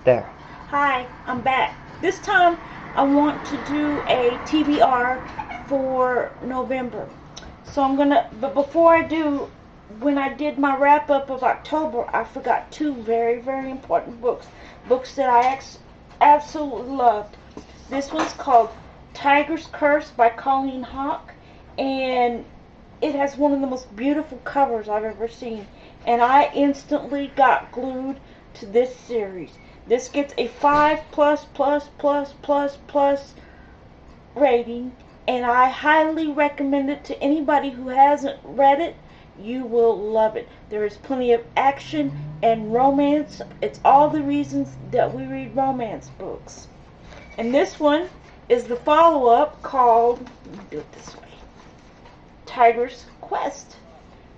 There. Hi, I'm back. This time I want to do a TBR for November. So but before I do, when I did my wrap up of October, I forgot two very, very important books. Books that I absolutely loved. This one's called Tiger's Curse by Colleen Hawke, and it has one of the most beautiful covers I've ever seen. And I instantly got glued to this series. This gets a 5 plus plus plus plus plus rating, and I highly recommend it to anybody who hasn't read it. You will love it. There is plenty of action and romance. It's all the reasons that we read romance books. And this one is the follow-up called, let me do it this way, Tiger's Quest.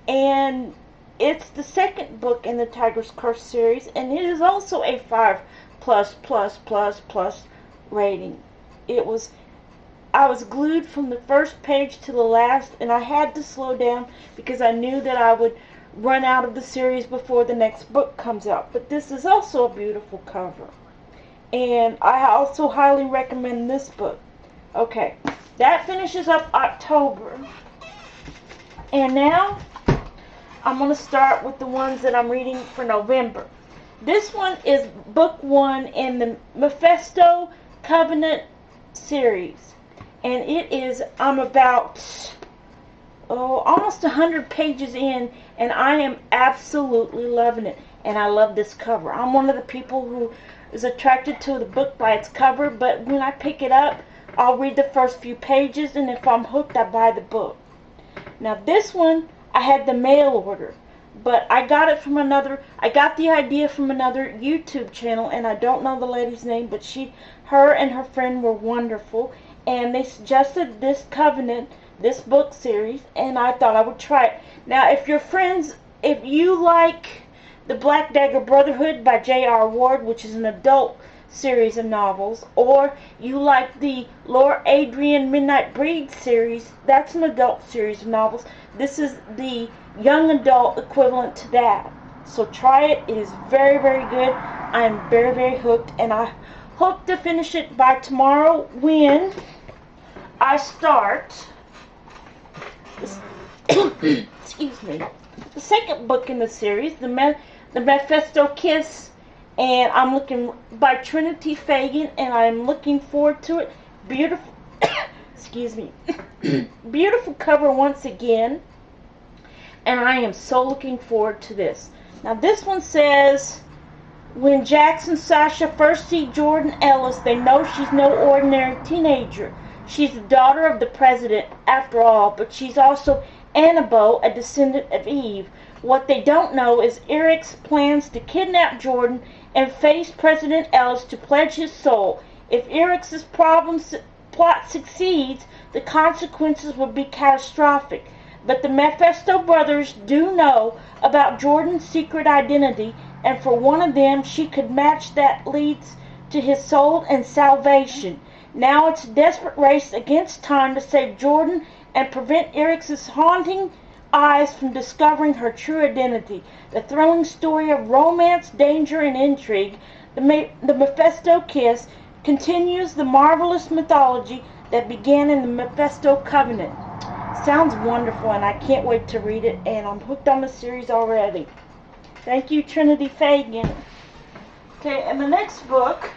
And it's the second book in the Tiger's Curse series, and it is also a 5 plus plus plus plus rating. I was glued from the first page to the last, and I had to slow down because I knew that I would run out of the series before the next book comes out. But this is also a beautiful cover. And I also highly recommend this book. Okay, that finishes up October. And now I'm going to start with the ones that I'm reading for November. This one is book 1 in the Mephisto Covenant series. And I'm about almost 100 pages in, and I am absolutely loving it. And I love this cover. I'm one of the people who is attracted to the book by its cover, but when I pick it up, I'll read the first few pages, and if I'm hooked, I buy the book. Now this one, I had the mail order, but I got the idea from another YouTube channel, and I don't know the lady's name, but her and her friend were wonderful, and they suggested this this book series, and I thought I would try it. Now, if you like The Black Dagger Brotherhood by J.R. Ward, which is an adult series of novels, or you like the Laura Adrian Midnight Breed series, that's an adult series of novels. This is the young adult equivalent to that. So try it. It is very, very good. I am very, very hooked, and I hope to finish it by tomorrow when I start excuse me, the second book in the series, the Mephisto Kiss, and I'm looking by Trinity Fagan, and I'm looking forward to it. Beautiful, excuse me, beautiful cover once again, and I am so looking forward to this. Now this one says, when Jax and Sasha first see Jordan Ellis, they know she's no ordinary teenager. She's the daughter of the president, after all, but she's also Annabelle, a descendant of Eve. What they don't know is Eric's plans to kidnap Jordan and face President Ellis to pledge his soul. If Eric's plot succeeds, the consequences will be catastrophic. But the Mephisto brothers do know about Jordan's secret identity, and for one of them, she could match that leads to his soul and salvation. Now it's a desperate race against time to save Jordan and prevent Eric's haunting eyes from discovering her true identity. The thrilling story of romance, danger, and intrigue, the Mephisto Kiss, continues the marvelous mythology that began in the Mephisto Covenant. Sounds wonderful, and I can't wait to read it, and I'm hooked on the series already. Thank you, Trinity Fagan. Okay, and the next book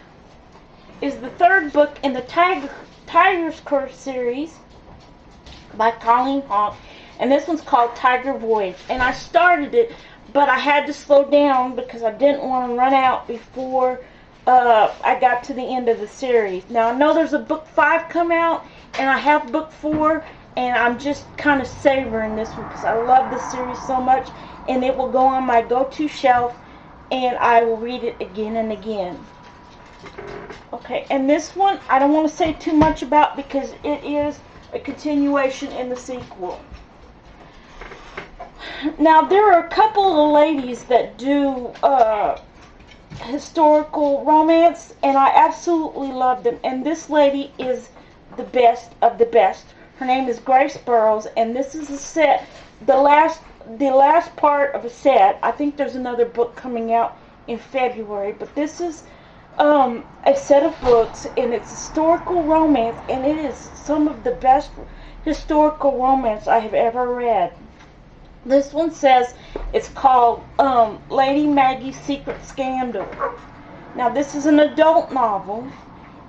is the third book in the Tiger's Curse series by Colleen Hawke, and this one's called Tiger Voyage. And I started it, but I had to slow down because I didn't want to run out before I got to the end of the series. Now I know there's a book 5 come out, and I have book 4, and I'm just kind of savoring this one because I love this series so much, and it will go on my go-to shelf, and I will read it again and again. Okay, and this one I don't want to say too much about because it is a continuation in the sequel. Now, there are a couple of ladies that do historical romance, and I absolutely love them. And this lady is the best of the best. Her name is Grace Burrows, and this is a set, the last part of a set. I think there's another book coming out in February, but this is a set of books, and it's historical romance, and it is some of the best historical romance I have ever read. This one says it's called Lady Maggie's Secret Scandal. Now this is an adult novel,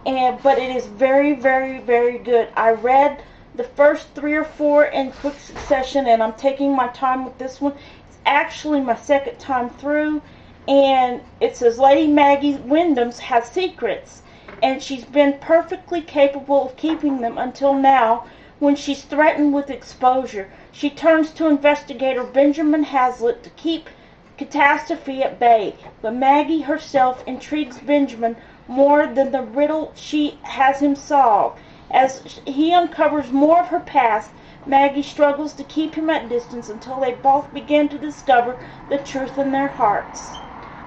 but it is very, very, very good. I read the first 3 or 4 in quick succession, and I'm taking my time with this one. It's actually my second time through, and it says Lady Maggie Wyndham's has secrets, and she's been perfectly capable of keeping them until now, when she's threatened with exposure. She turns to investigator Benjamin Hazlitt to keep catastrophe at bay, but Maggie herself intrigues Benjamin more than the riddle she has him solve. As he uncovers more of her past, Maggie struggles to keep him at distance until they both begin to discover the truth in their hearts.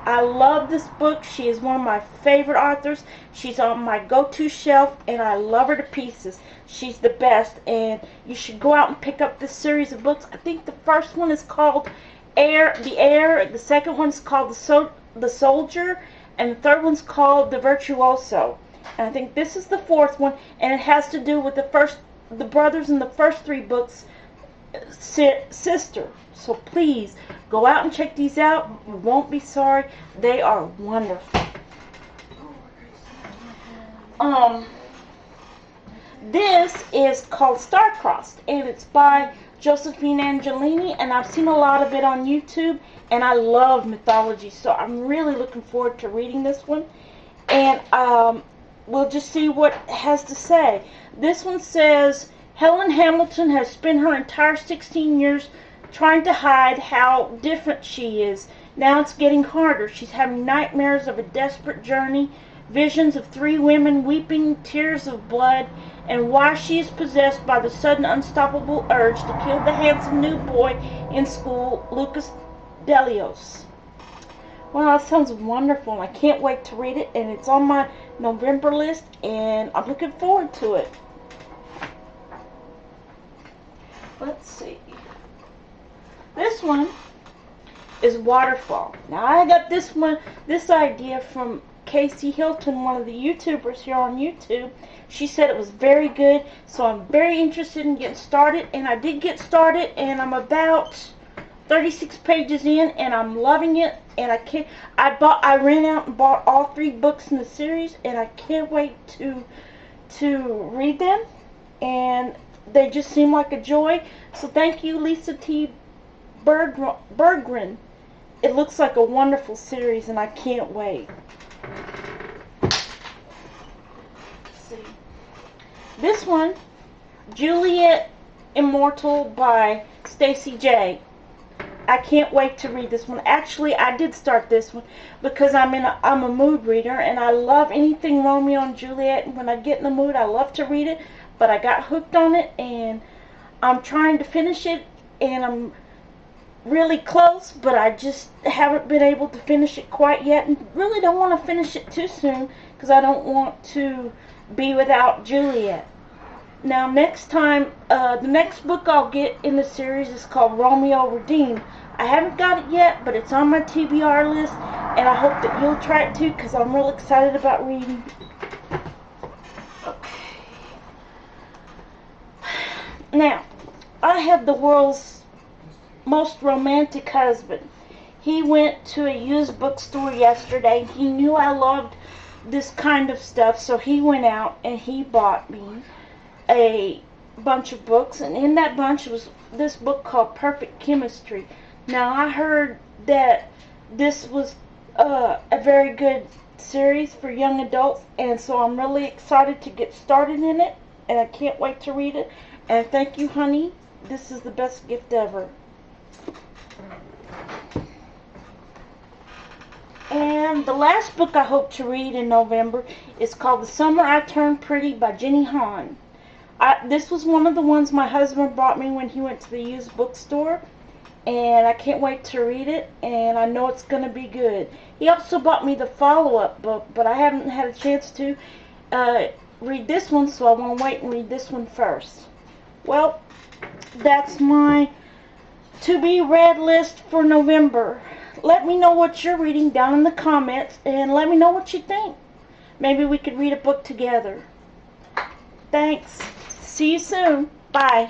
I love this book. She is one of my favorite authors. She's on my go-to shelf, and I love her to pieces. She's the best, and you should go out and pick up this series of books. I think the first one is called The Heir, the second one's called The Soldier, and the third one's called The Virtuoso. And I think this is the fourth one, and it has to do with the brothers in the first 3 books, sister. So please, go out and check these out. You won't be sorry. They are wonderful. This is called Star-Crossed, and it's by Josephine Angelini, and I've seen a lot of it on YouTube, and I love mythology, so I'm really looking forward to reading this one, and we'll just see what it has to say. This one says, Helen Hamilton has spent her entire 16 years trying to hide how different she is. Now it's getting harder. She's having nightmares of a desperate journey, visions of 3 women weeping tears of blood, and why she is possessed by the sudden unstoppable urge to kill the handsome new boy in school, Lucas Delios. Well, that sounds wonderful, and I can't wait to read it, and it's on my November list, and I'm looking forward to it. Let's see. This one is Waterfall. Now, I got this idea from Casey Hilton, one of the YouTubers here on YouTube. She said it was very good, so I'm very interested in getting started, and I did get started, and I'm about 36 pages in, and I'm loving it, and I ran out and bought all 3 books in the series, and I can't wait to read them, and they just seem like a joy. So thank you, Lisa T. Berggren. It looks like a wonderful series, and I can't wait. Let's see. This one, Juliet Immortal by Stacy J. I can't wait to read this one. Actually, I did start this one because I'm a mood reader, and I love anything Romeo and Juliet. And when I get in the mood, I love to read it. But I got hooked on it, and I'm trying to finish it, and I'm really close, but I just haven't been able to finish it quite yet, and really don't want to finish it too soon because I don't want to be without Juliet. Now, next time, the next book I'll get in the series is called Romeo Redeemed. I haven't got it yet, but it's on my TBR list, and I hope that you'll try it too because I'm real excited about reading. Okay. Now, I have the world's most romantic husband. He went to a used bookstore yesterday. He knew I loved this kind of stuff, so he went out and he bought me a bunch of books, and in that bunch was this book called Perfect Chemistry. Now, I heard that this was a very good series for young adults, and so I'm really excited to get started in it, and I can't wait to read it. And thank you, honey. This is the best gift ever. And the last book I hope to read in November is called The Summer I Turned Pretty by Jenny Han. This was one of the ones my husband bought me when he went to the used bookstore, and I can't wait to read it, and I know it's going to be good. He also bought me the follow-up book, but I haven't had a chance to read this one, so I want to wait and read this one first. Well, that's my to-be-read list for November. Let me know what you're reading down in the comments, and let me know what you think. Maybe we could read a book together. Thanks. See you soon. Bye.